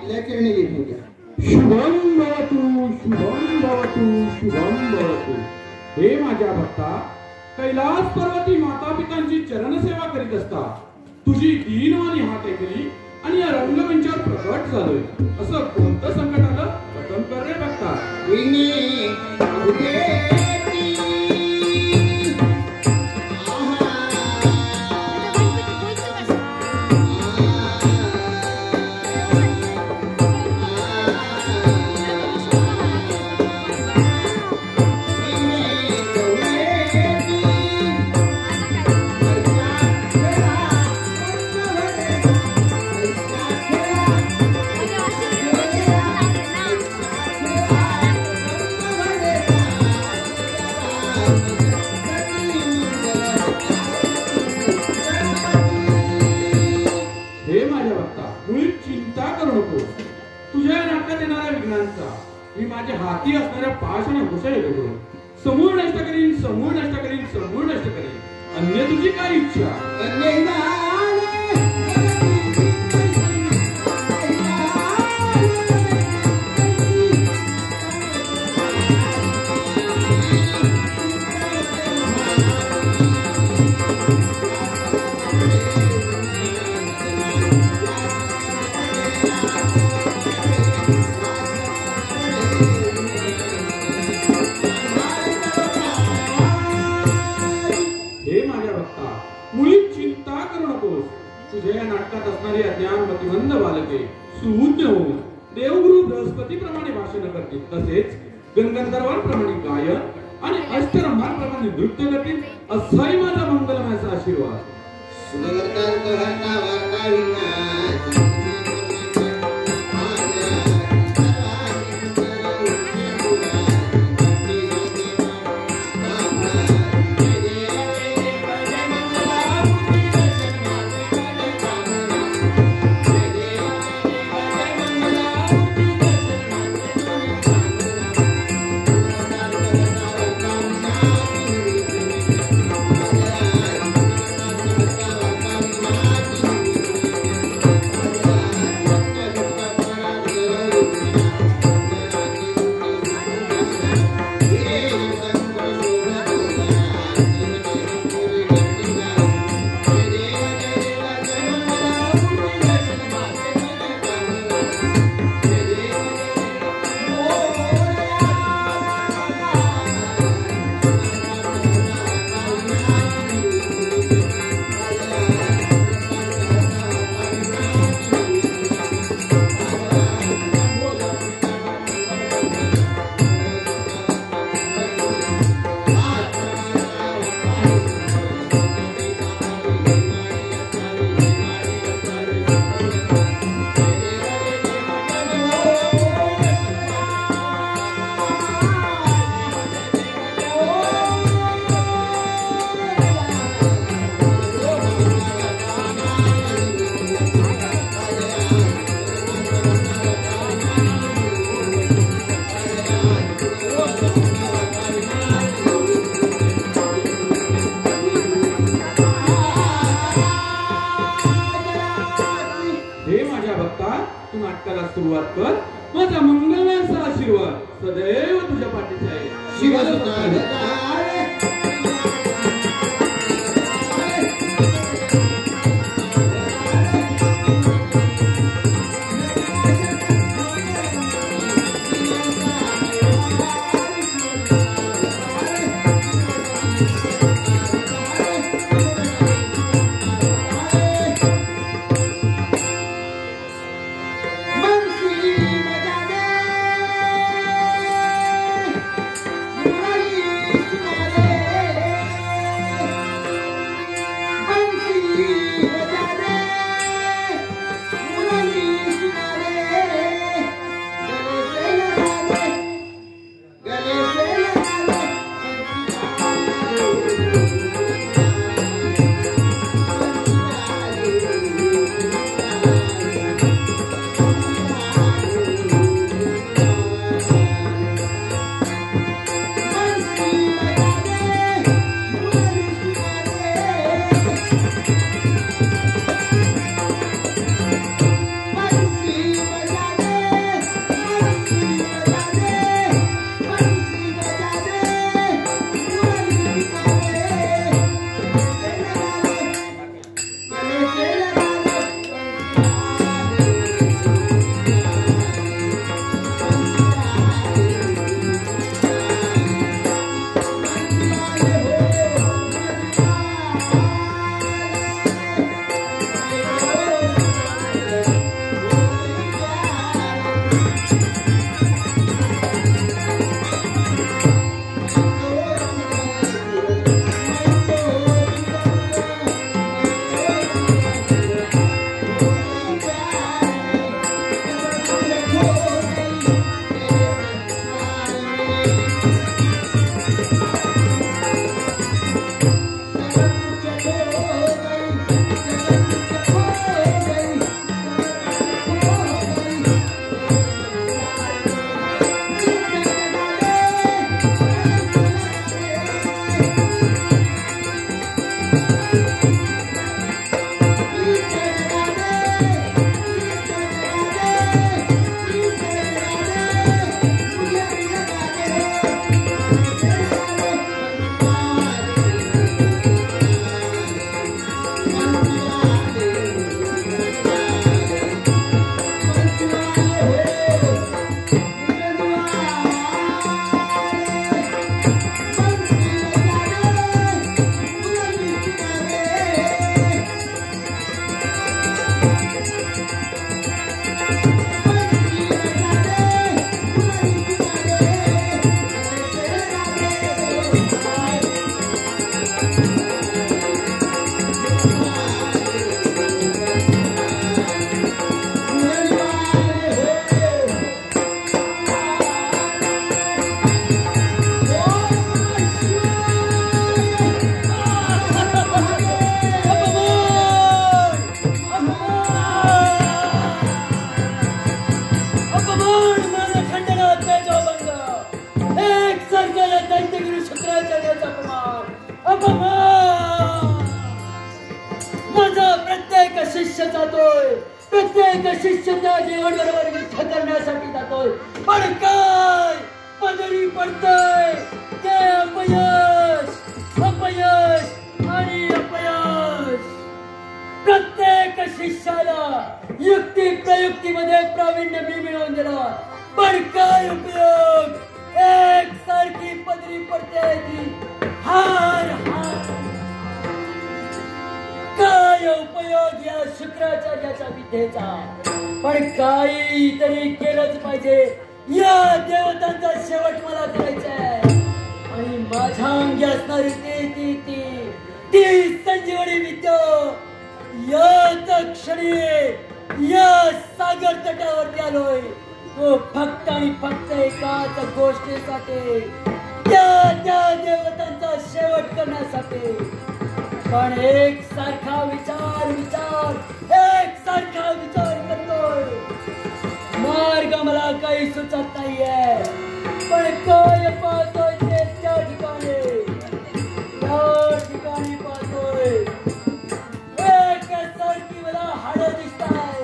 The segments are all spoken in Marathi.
आपल्या चरणी येऊ द्या. शुभम भवतु शुभम भवतु शुभम भवतु. हे माझ्या भक्ता, कैलास पर्वती माता पितांची चरणसेवा करीत असता तुझी दीनवाणी हात ऐकली आणि या रंगमंचावर प्रकट झालोय. असं कोणतं संकट आलं? खतम कर रे भक्ता. मी माझ्या हाती असणाऱ्या पाश आणि हुशारी बघून समूळ नष्ट करीन, समूळ नष्ट करीन, समूळ नष्ट करीन. अन्य तुझी काय इच्छा? तुझ्या या नाटकात असणारी अज्ञान मतिमंद बालके सुज्ञ होऊन देवगुरु बृहस्पती प्रमाणे भाषण करतील, तसेच गणगंधर्वांप्रमाणे गायन आणि अष्टरंभांप्रमाणे नृत्य करतील. असाही माझा मंगलमयाचा आशीर्वाद. सुरुवात कर. माझा मंगलमयाचा आशीर्वाद सदैव तुझ्या पाठीशी आहे. बजा शिष्य जातोय, प्रत्येक शिष्य त्या देवाबरोबर युद्ध करण्यासाठी जातोय, पण काय पदरी पडतंय ते अपयश, अपयश आणि अपयश. प्रत्येक शिष्याला युक्ती प्रयुक्तीमध्ये प्रावीण्य मी मिळवून दिला, पण काय उपयोग, एक सारखी पदरी पडते ती हार हार. काय उपयोग या शुक्राचार्याच्या विद्येचा, पण काहीतरी केलंच पाहिजे. या देवतांचा शेवट मला करायचा आहे आणि माझ्या अंगी असणारी ती संजीवनी विद्या याच क्षणी या सागर तटावरती आलोय, तो फक्त आणि फक्त एकाच गोष्टीसाठी, त्या देवतांचा शेवट करण्यासाठी. पण एक सारखा विचार एक सारखा विचार करतोय, मार्ग मला काही सुचत नाहीये, पण काय पाहतोय ते त्या ठिकाणी पाहतोय एक सारखी मला हाडं दिसताय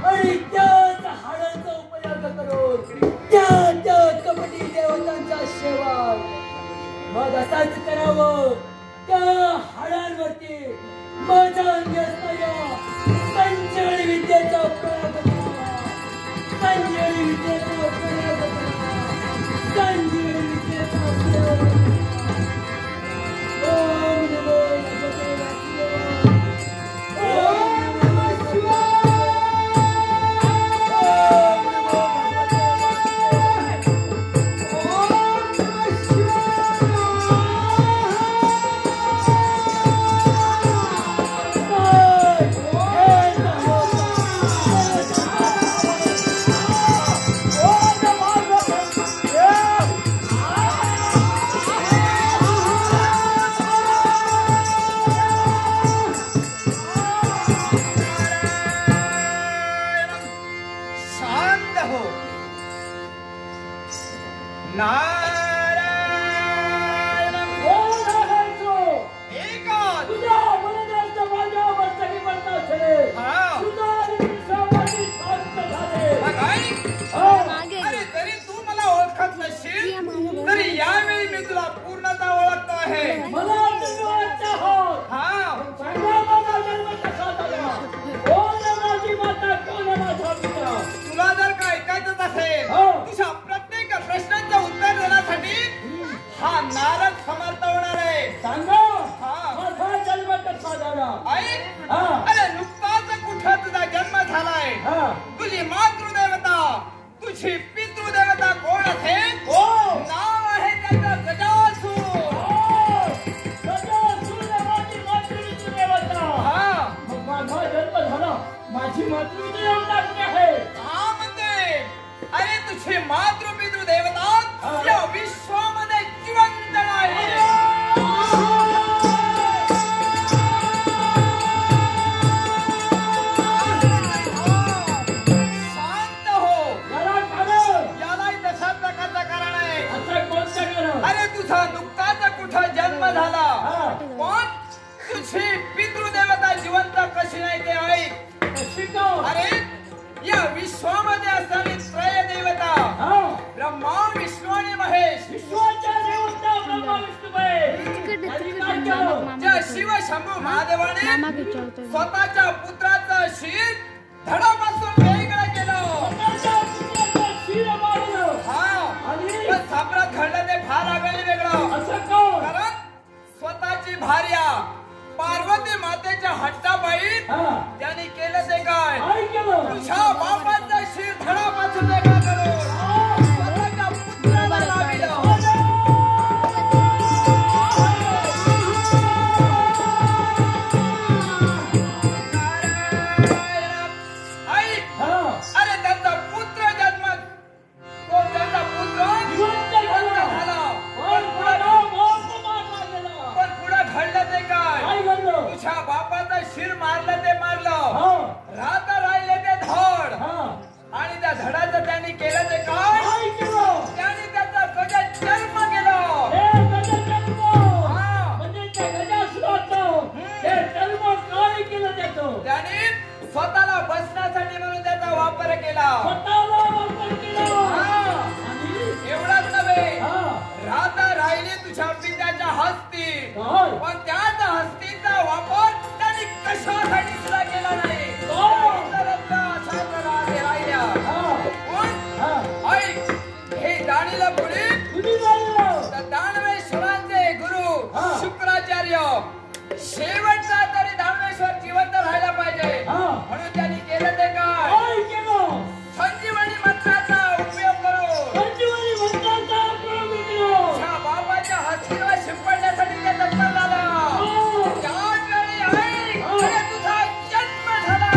आणि त्याच हाडांचा उपयोग करून त्या कपटी देवतांचा शेवट मग असाच करावं. त्या हाडांवरती माझ्या अंगी असणाऱ्या संजीवनी विद्येचा प्रयोग करा, संजीवनी विद्येचा प्रयोग करा, संजीवनी विद्येचा प्रयोग करा. ओम नमो भगवते वासुदेवाय, ओम नमः शिवाय, ओम नमो भगवते वासुदेवाय, ओम नमः शिवाय. तुझी मातृदेवता, तुझी पितृदेवता कोण असेल? नाव आहे त्याचं गजासूर. माझी मातृदेवता. मग माझा जन्म झाला, माझी मातृदेवता कुठे आहे? का म्हणते? अरे तुझी मातृ पितृदेवता या विश्वामध्ये जिवंत आहे. जन्म झाला पण तुझी पितृदेवता जिवंत कशी नाही ते ऐक. अरे या विश्वामध्ये असणारी त्रय देवता ब्रह्मा विष्णू आणि महेश, विश्वाच्या देवता ब्रह्मा विष्णू महेश, ज्या शिव शंभू महादेवाने स्वतःच्या पुत्राचं शिर धडापासून वेगळं केलं. पण साम्राट घडलं ते फार आगळी वेगळं. कारण स्वतःची भार्या पार्वती मातेच्या हट्टापायी त्यांनी केलं ते काय? काय केलं? तुझ्या बापाचा शिर धडापासून वेगळा करून स्वतःच्या पुत्राला लाविलं. अरे त्यांचा पुत्र जन्मात तो त्यांचा पुत्र जिवंत झाला. पण पुढे घडलं ते काय? तुझ्या बापाचा शिर मारलं ते मारलं, राहता राहिले ते धड. आणि त्या धडाचं त्यांनी केलं ते काय? त्यांनी त्याचा गजा जन्म केला. त्यांनी स्वतःला बसण्यासाठी म्हणून त्याचा वापर केला. एवढाच नव्हे, राहता राहिली तुझ्या पित्याच्या हस्ती, पण त्याच हस्तीचा वापर त्यांनी कशासाठी सुद्धा केला नाही. हे जाणीला पुढे दानवेश्वरांचे गुरु शुक्राचार्य शेवटचा तरी दानवेश्वर जिवंत राहायला पाहिजे म्हणून त्यांनी केलं ते काय? संजीवनी मंत्राचा उपयोग करून बाबाच्या हस्तीवर शिंपडण्यासाठी ते तत्पर झाला. त्याच वेळी तुझा जन्म झाला.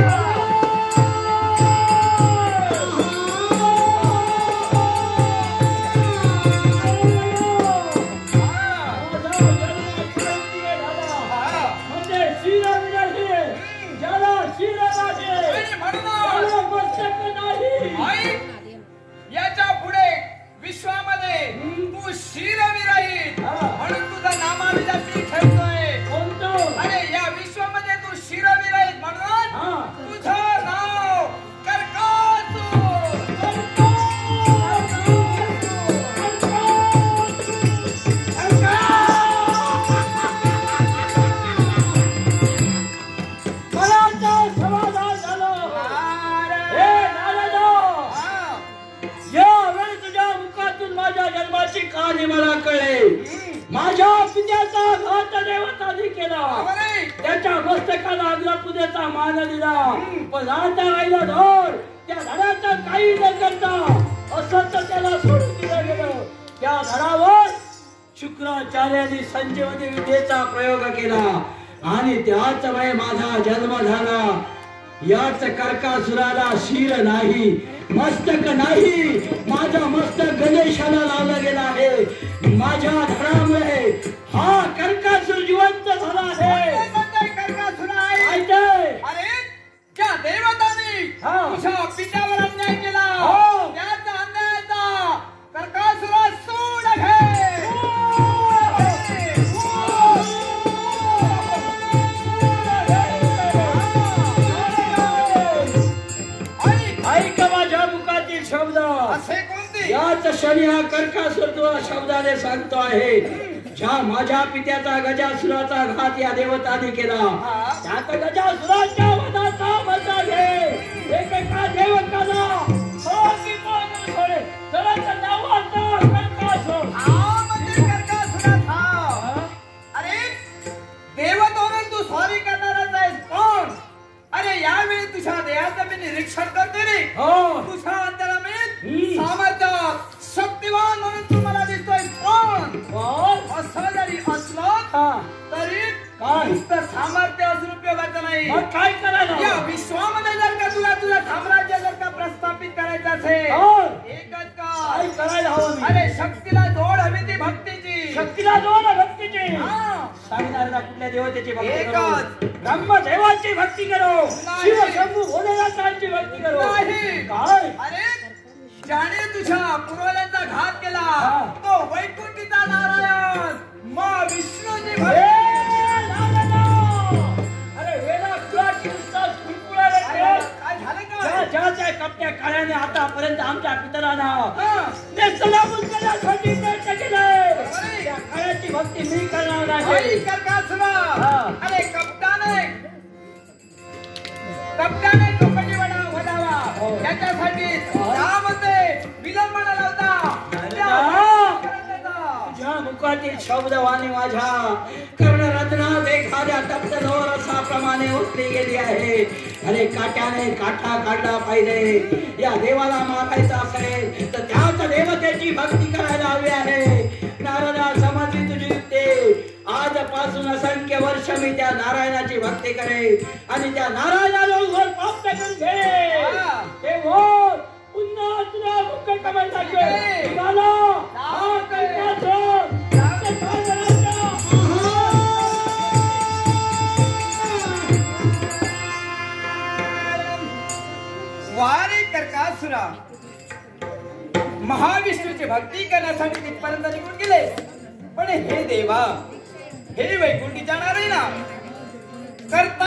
याच्या पुढे विश्वामध्ये तू शिरविरहित म्हणून तुझं नामाभिजात मी खेळतोय. अरे या विश्वामध्ये तू शिरविरहित म्हणून तुझं नाव कर्कासूर. कहाणी मला कळले. माझ्या पित्याचा घात देवतांनी केला, त्याच्या मस्तकाला अग्रपूजेचा मान दिला, पण राहता राहिला धड. त्या धडाचा काही न करता असंत त्याला सोडून दिलं गेलं. त्या धडावर शुक्राचार्यांनी संजीवनी विद्येचा प्रयोग केला आणि त्याच वेळी माझा जन्म झाला. याच कर्कासुराला शिर नाही, मस्तक नाही, माझा मस्तक गणेशाला लावला गेला आहे. माझ्या धडामुळे हा कर्कासुर जिवंत झाला आहे. कर्कासुर आहे. अरे त्या देवतांनी तुझ्या पित्यावर अन्याय केला, त्याचा अन्यायाचा कर्कासुरा सूड घे. शब्द असे कोणते? याच क्षणी हा कर्कासुर तुला शब्दाने सांगतो आहे. ज्या माझ्या पित्याचा गजासुराचा घात या देवताने केला, त्यात गजासुराच्या वधाचा बदला घे. एकेका देवताला अरे देवतावरून तू सॉरी करणारच आहेस, पण अरे यावेळी तुझ्या देहाचं मी निरीक्षण करते रे. तुझ्या अंतरामध्ये सामर्थ्य शक्तिवान म्हणून तू मला दिसतोय, पण असं जरी असलं तरी नुसतं सामर्थ्य असून उपयोगाचं नाही. काय करायला या विश्वामध्ये जर का तुला तुझं साम्राज्य जर का प्रस्थापित करायचं असेल, एकच काय करायला हवं? अरे शक्तीला जोड हवी ती भक्तीची. शक्तीला जोड भक्तीची. सांगणाऱ्या कुठल्या देवतेची भक्ती करो? ब्रह्मदेवाची भक्ती करो, शिव शंभू भोलेनाथांची भक्ती करो. काय? अरे ज्याने तुझ्या पूर्वजांचा घात केला तो वैकुंठीचा नारायण मा विष्णूची भक्ती. अरे वेळा तुलाची उस्ताद फुलफुलाले काय झालं का? ज्या कपट्या काळ्याने आतापर्यंत आमच्या पितरांना नेस्तनाबूत करण्यासाठी प्रयत्न केले, त्या काळ्याची भक्ती मी करणार नाही. अरे कपटाने कपटी वडावा याच्यासाठी त्यामध्ये विलंबन लावता. तुझ्या मुखातील शब्दवाणी माझ्या कर्णरथ अज्ञात एखाद्या तप्त नवरसाप्रमाणे ओतली गेली आहे. अरे काट्याने काटा काढला पाहिजे. या देवाला मागायचं असेल तर त्याच देवतेची भक्ती करायला हवी आहे. नारदा समजली तुझी युक्ती. आजपासून असंख्य वर्ष मी त्या नारायणाची भक्ती करेन आणि त्या नारायणाला उघड प्राप्त करून घे. हे हो पुन्हा तुला मुख्य कमाल लागेल. चला हा करण्याचं वारे कर्कासुरा महाविष्णूची भक्ती करण्यासाठी तिथपर्यंत निघून गेले. पण हे देवा, हे वैकुंठी जाणार आहे ना करता